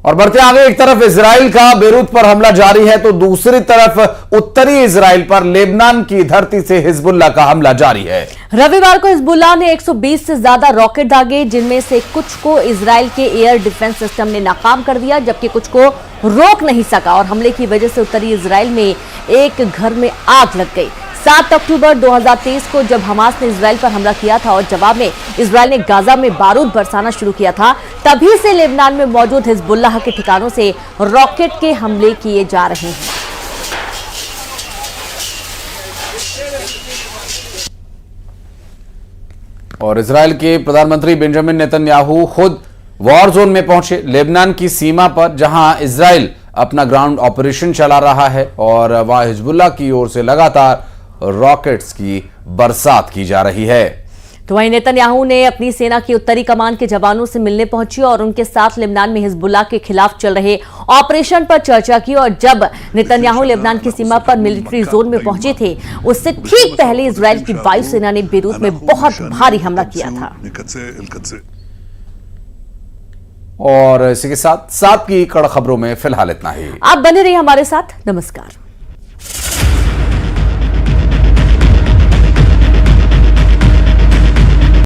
और बढ़ते आगे, एक तरफ इजराइल का बेरूत पर हमला जारी है तो दूसरी तरफ उत्तरी इजराइल पर लेबनान की धरती से हिजबुल्लाह का हमला जारी है। रविवार को हिजबुल्लाह ने 120 से ज्यादा रॉकेट दागे, जिनमें से कुछ को इजराइल के एयर डिफेंस सिस्टम ने नाकाम कर दिया, जबकि कुछ को रोक नहीं सका और हमले की वजह से उत्तरी इजराइल में एक घर में आग लग गई। 7 अक्टूबर 2023 को जब हमास ने इजराइल पर हमला किया था और जवाब में इजराइल ने गाजा में बारूद बरसाना शुरू किया था, तभी से लेबनान में मौजूद हिजबुल्लाह के ठिकानों से रॉकेट के हमले किए जा रहे हैं। और इजराइल के प्रधानमंत्री बेंजामिन नेतन्याहू खुद वॉर जोन में पहुंचे, लेबनान की सीमा पर, जहां इजराइल अपना ग्राउंड ऑपरेशन चला रहा है और वहां हिजबुल्लाह की ओर से लगातार रॉकेट्स की बरसात की जा रही है। तो वहीं नेतन्याहू ने अपनी सेना की उत्तरी कमान के जवानों से मिलने पहुंची और उनके साथ लेबनान में हिजबुल्लाह के खिलाफ चल रहे ऑपरेशन पर चर्चा की। और जब नेतन्याहू लेबनान की सीमा पर मिलिट्री जोन में पहुंचे थे, उससे ठीक पहले इजराइल की वायुसेना ने बेरूत में बहुत भारी हमला किया था। और इसी के साथ की कड़ खबरों में फिलहाल इतना ही। आप बने रहिए हमारे साथ। नमस्कार।